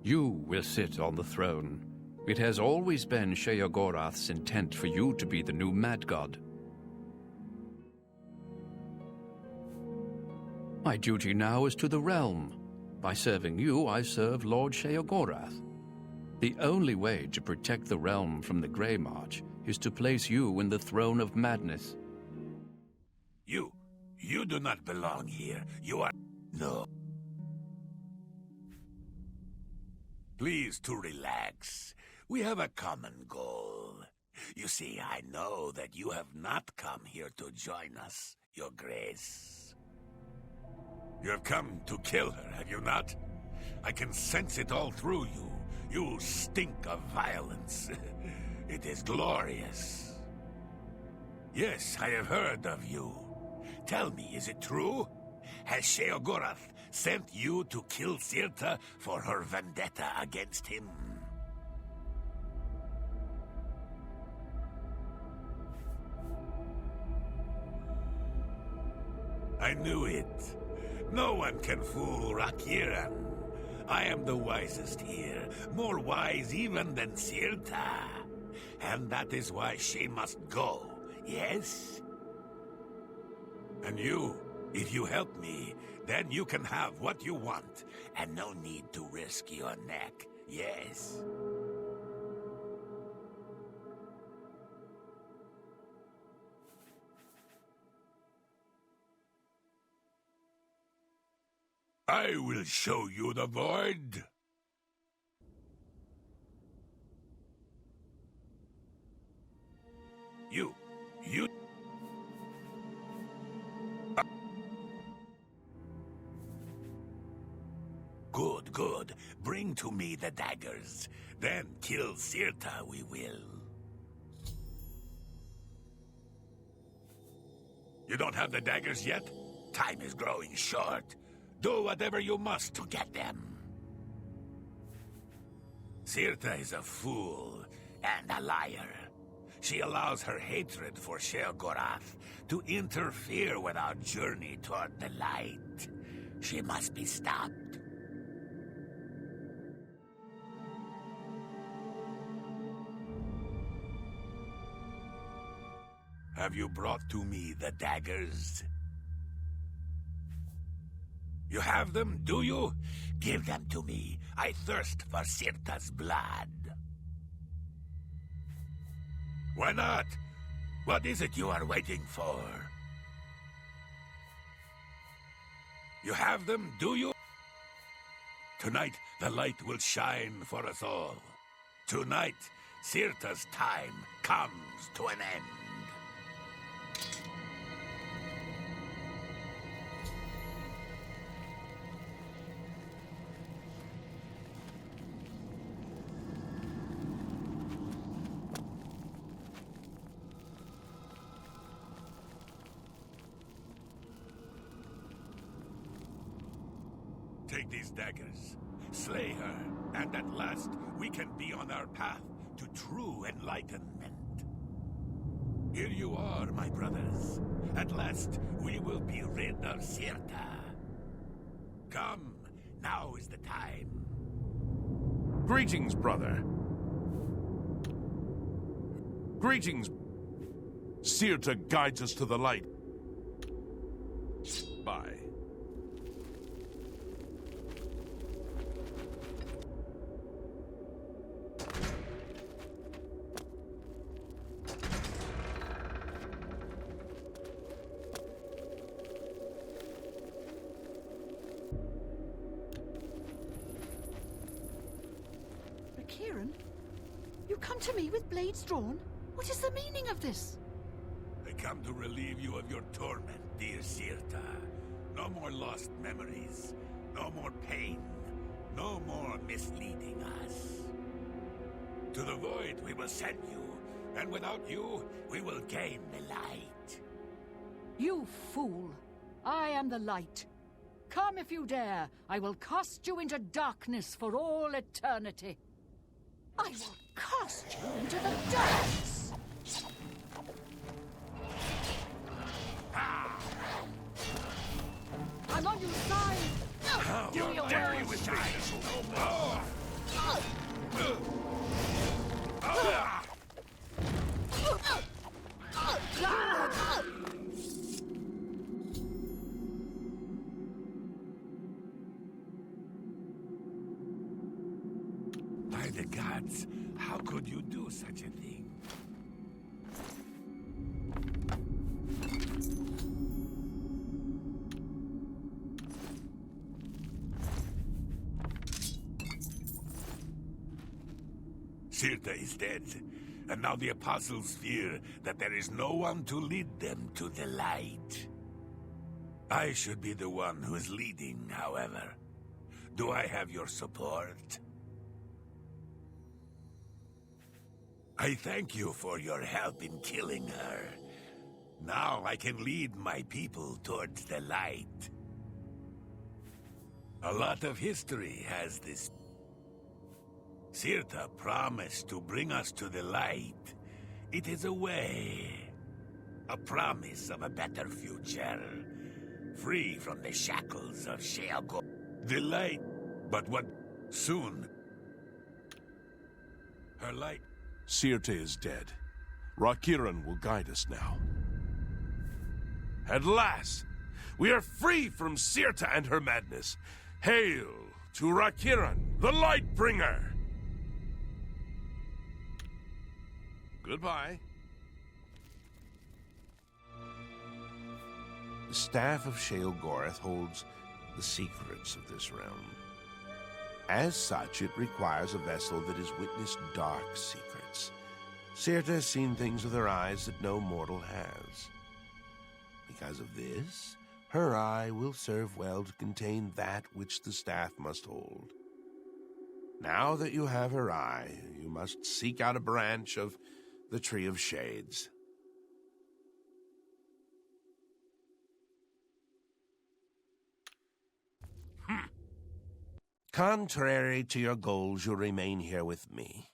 You will sit on the throne. It has always been Sheogorath's intent for you to be the new Mad God. My duty now is to the realm. By serving you, I serve Lord Sheogorath. The only way to protect the realm from the Grey March is to place you in the throne of madness. You do not belong here. You are... No. Please to relax. We have a common goal. You see, I know that you have not come here to join us, Your Grace. You have come to kill her, have you not? I can sense it all through you. You stink of violence. It is glorious. Yes, I have heard of you. Tell me, is it true? Has Sheogorath sent you to kill Cirta for her vendetta against him? I knew it. No one can fool Rakiran. I am the wisest here, more wise even than Cirta. And that is why she must go, yes? And you, if you help me, then you can have what you want, and no need to risk your neck, yes? I will show you the void. You... Good. Bring to me the daggers. Then kill Cirta we will. You don't have the daggers yet? Time is growing short. Do whatever you must to get them. Cirta is a fool and a liar. She allows her hatred for Sheogorath to interfere with our journey toward the light. She must be stopped. Have you brought to me the daggers? You have them, do you? Give them to me. I thirst for Cirta's blood. Why not? What is it you are waiting for? You have them, do you? Tonight, the light will shine for us all. Tonight, Cirta's time comes to an end. Take these daggers, slay her, and at last we can be on our path to true enlightenment. Here you are, my brothers. At last we will be rid of Cirta. Come, now is the time. Greetings, brother. Greetings. Cirta guides us to the light. Bye. Kieran, you come to me with blades drawn? What is the meaning of this? I come to relieve you of your torment, dear Cirta. No more lost memories. No more pain. No more misleading us. To the void we will send you, and without you, we will gain the light. You fool! I am the light. Come if you dare. I will cast you into darkness for all eternity. I will cast you into the depths! I'm on your side! How Do your dare worst. you with me? No more! the gods, how could you do such a thing? Sirta is dead, and now the apostles fear that there is no one to lead them to the light. I should be the one who is leading, however. Do I have your support? I thank you for your help in killing her. Now I can lead my people towards the light. A lot of history has this. Sirta promised to bring us to the light. It is a way. A promise of a better future. Free from the shackles of Sheogo. The light. But what? Soon. Her light. Sirta is dead. Rakiran will guide us now. At last, we are free from Sirta and her madness. Hail to Rakiran, the Lightbringer! Goodbye. The staff of Sheogorath holds the secrets of this realm. As such, it requires a vessel that has witnessed dark secrets. Sirta has seen things with her eyes that no mortal has. Because of this, her eye will serve well to contain that which the staff must hold. Now that you have her eye, you must seek out a branch of the Tree of Shades. Contrary to your goals, you'll remain here with me.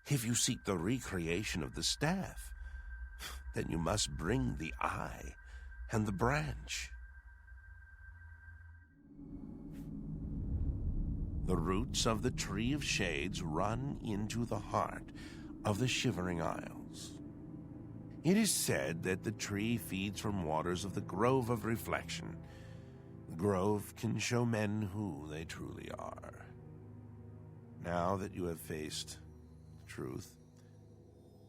If you seek the recreation of the staff, then you must bring the eye and the branch. The roots of the Tree of Shades run into the heart of the Shivering Isles. It is said that the tree feeds from waters of the Grove of Reflection. The grove can show men who they truly are. Now that you have faced truth,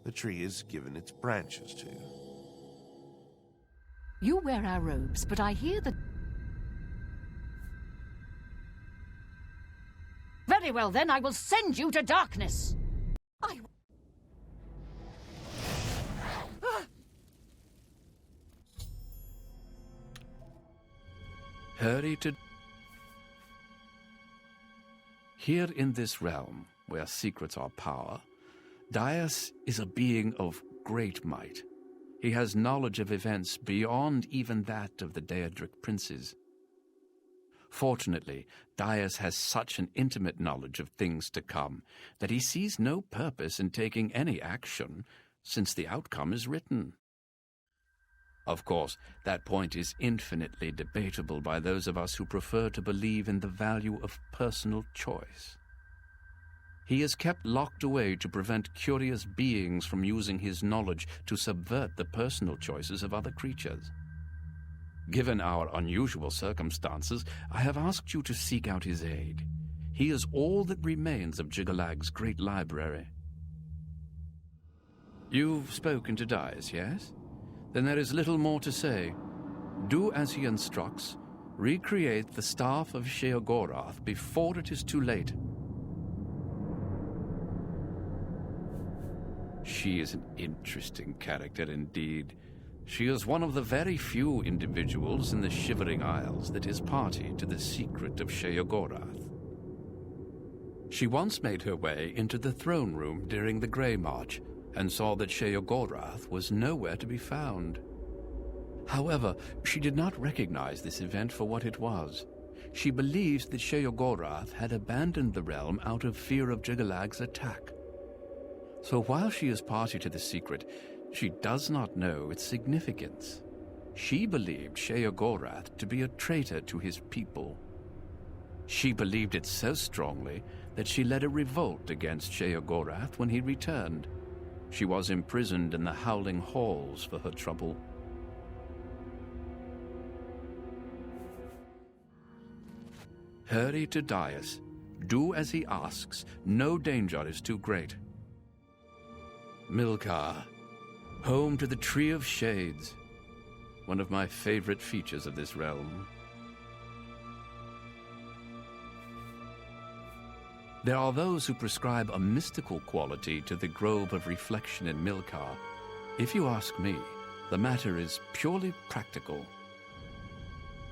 the tree is given its branches to you. You wear our robes, but I hear that... Very well, then, I will send you to darkness. Hurry to... Here in this realm, where secrets are power, Daius is a being of great might. He has knowledge of events beyond even that of the Daedric princes. Fortunately, Daius has such an intimate knowledge of things to come that he sees no purpose in taking any action, since the outcome is written. Of course, that point is infinitely debatable by those of us who prefer to believe in the value of personal choice. He is kept locked away to prevent curious beings from using his knowledge to subvert the personal choices of other creatures. Given our unusual circumstances, I have asked you to seek out his aid. He is all that remains of Jiggalag's great library. You've spoken to Daius, yes? Then there is little more to say. Do as he instructs. Recreate the staff of Sheogorath before it is too late. She is an interesting character indeed. She is one of the very few individuals in the Shivering Isles that is party to the secret of Sheogorath. She once made her way into the throne room during the Grey March and saw that Sheogorath was nowhere to be found. However, she did not recognize this event for what it was. She believes that Sheogorath had abandoned the realm out of fear of Jiggalag's attack. So while she is party to the secret, she does not know its significance. She believed Sheogorath to be a traitor to his people. She believed it so strongly that she led a revolt against Sheogorath when he returned. She was imprisoned in the Howling Halls for her trouble. Hurry to Daius. Do as he asks. No danger is too great. Milkar, home to the Tree of Shades, one of my favorite features of this realm. There are those who prescribe a mystical quality to the Grove of Reflection in Milkar. If you ask me, the matter is purely practical.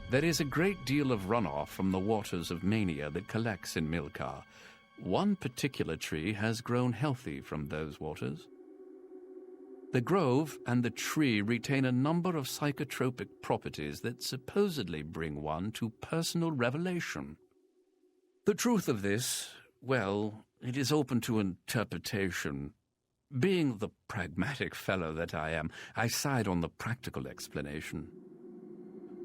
There is a great deal of runoff from the waters of Mania that collects in Milkar. One particular tree has grown healthy from those waters. The grove and the tree retain a number of psychotropic properties that supposedly bring one to personal revelation. The truth of this, well, it is open to interpretation. Being the pragmatic fellow that I am, I side on the practical explanation.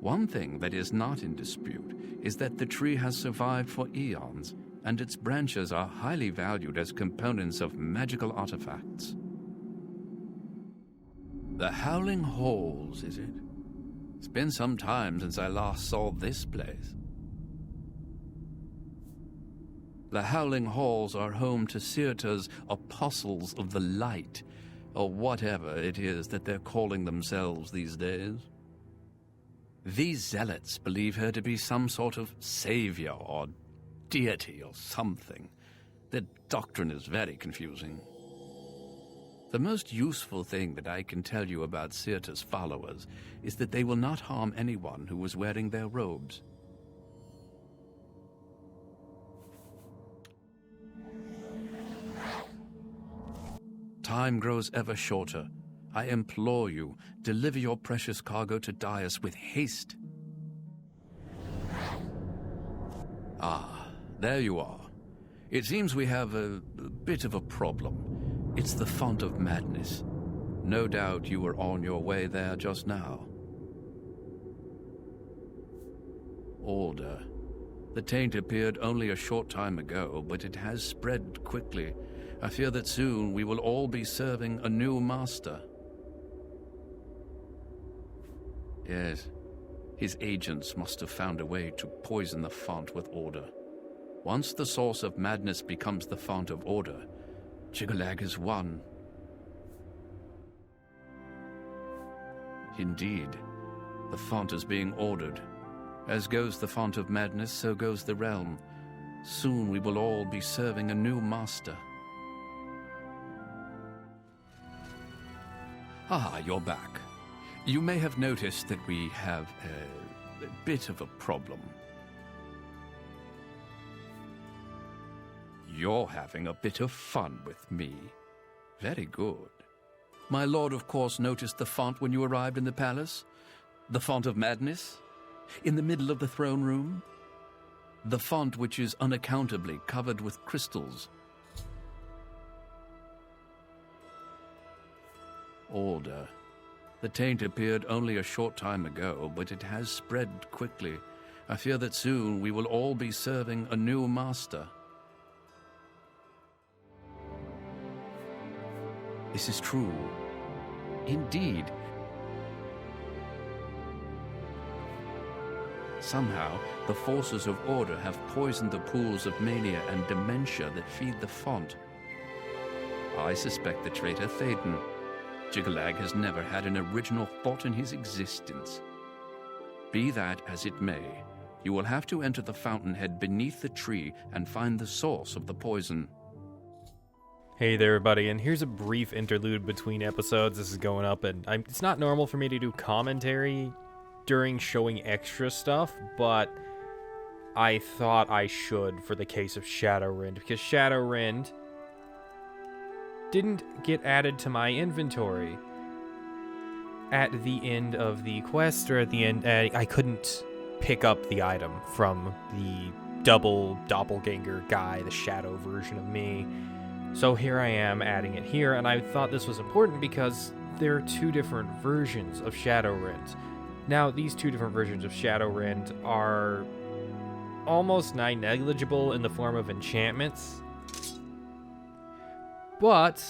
One thing that is not in dispute is that the tree has survived for eons, and its branches are highly valued as components of magical artifacts. The Howling Halls, is it? It's been some time since I last saw this place. The Howling Halls are home to Sirta's Apostles of the Light, or whatever it is that they're calling themselves these days. These zealots believe her to be some sort of savior or deity or something. Their doctrine is very confusing. The most useful thing that I can tell you about Sirta's followers is that they will not harm anyone who is wearing their robes. Time grows ever shorter. I implore you, deliver your precious cargo to Daius with haste. Ah, there you are. It seems we have a bit of a problem. It's the Font of Madness. No doubt you were on your way there just now. Order. The taint appeared only a short time ago, but it has spread quickly. I fear that soon we will all be serving a new master. Yes, his agents must have found a way to poison the font with order. Once the source of madness becomes the font of order, Chigalag is won. Indeed, the font is being ordered. As goes the font of madness, so goes the realm. Soon we will all be serving a new master. Ah, you're back. You may have noticed that we have a bit of a problem. You're having a bit of fun with me. Very good. My lord, of course, noticed the font when you arrived in the palace. The font of madness? In the middle of the throne room? The font which is unaccountably covered with crystals. Order. The taint appeared only a short time ago, but it has spread quickly. I fear that soon we will all be serving a new master. This is true. Indeed. Somehow, the forces of order have poisoned the pools of mania and dementia that feed the font. I suspect the traitor Thaden. Chigalag has never had an original thought in his existence. Be that as it may, you will have to enter the fountainhead beneath the tree and find the source of the poison. Hey there, everybody, and here's a brief interlude between episodes. This is going up, and it's not normal for me to do commentary during showing extra stuff, but I thought I should for the case of Shadowrend, because Shadowrend didn't get added to my inventory at the end of the quest, or at the end, I couldn't pick up the item from the double doppelganger guy, the shadow version of me. So here I am adding it here, and I thought this was important because there are two different versions of Shadowrend. Now, these two different versions of Shadowrend are almost negligible in the form of enchantments, but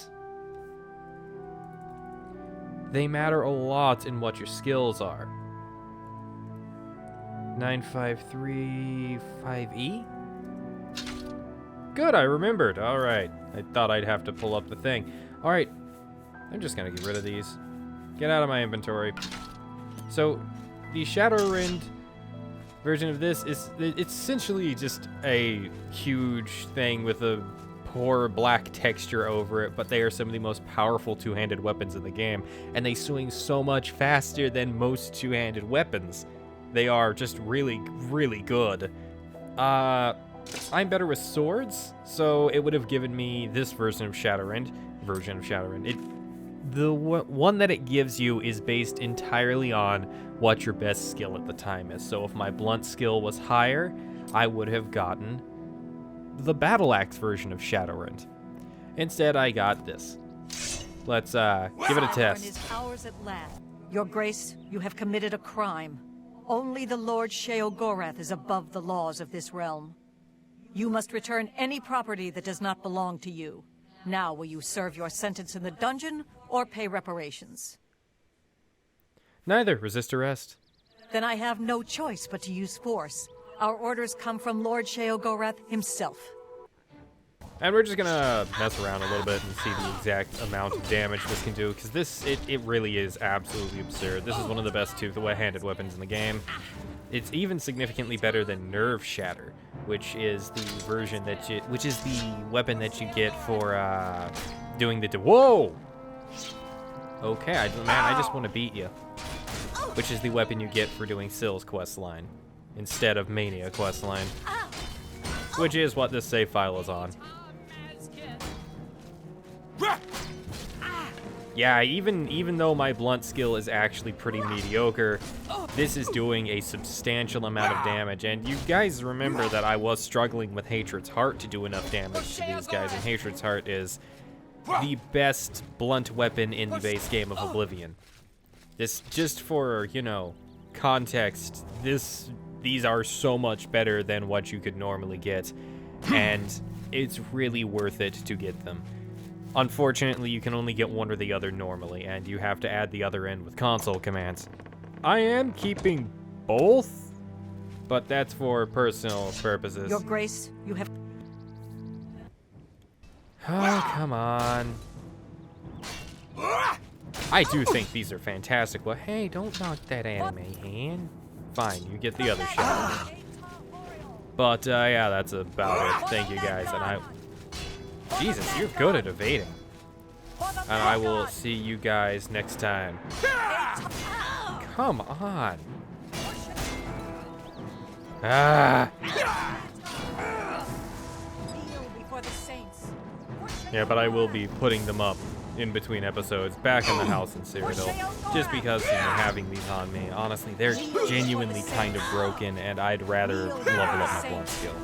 they matter a lot in what your skills are. 9535E? good, I remembered. All right. I thought I'd have to pull up the thing. All right. I'm just going to get rid of these. Get out of my inventory. So, the Shadowrend version of this it's essentially just a huge thing with a poor black texture over it, but they are some of the most powerful two-handed weapons in the game, and they swing so much faster than most two-handed weapons. They are just really, really good. I'm better with swords, so it would have given me this version of Shadowrend. The one that it gives you is based entirely on what your best skill at the time is. So if my blunt skill was higher, I would have gotten the battle axe version of Shadowrend. Instead, I got this. Let's give it a test. Is ours at last. Your Grace, you have committed a crime. Only the Lord Sheogorath is above the laws of this realm. You must return any property that does not belong to you. Now, will you serve your sentence in the dungeon or pay reparations? Neither. Resist arrest. Then I have no choice but to use force. Our orders come from Lord Sheogorath himself. And we're just gonna mess around a little bit and see the exact amount of damage this can do, because it really is absolutely absurd. This is one of the best two-handed weapons in the game. It's even significantly better than Nerve Shatter, which is the version which is the weapon that you get for doing the whoa. Okay, man, I just want to beat you. Which is the weapon you get for doing Sill's questline instead of Mania questline, which is what this save file is on. Yeah, even though my blunt skill is actually pretty mediocre, this is doing a substantial amount of damage. And you guys remember that I was struggling with Hatred's Heart to do enough damage to these guys, and Hatred's Heart is the best blunt weapon in the base game of Oblivion. This, just for, context, these are so much better than what you could normally get, and it's really worth it to get them. Unfortunately, you can only get one or the other normally, and you have to add the other in with console commands. I am keeping both, but that's for personal purposes. Your Grace, you have... Oh, come on. I do think these are fantastic. Well, hey, don't knock that anime hand. Fine, you get the other shot. But, yeah, that's about it. Thank you, guys, and Jesus, you're good at evading. And I will see you guys next time. Come on. Ah. Yeah, but I will be putting them up in between episodes back in the house in Cyrodiil, just because having these on me. Honestly, they're genuinely kind of broken, and I'd rather level up my blunt skill.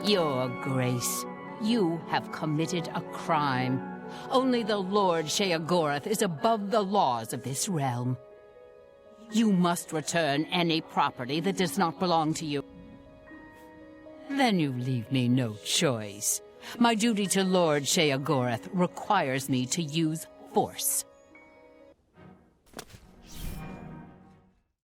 Your Grace, you have committed a crime. Only the Lord Sheogorath is above the laws of this realm. You must return any property that does not belong to you. Then you leave me no choice. My duty to Lord Sheogorath requires me to use force.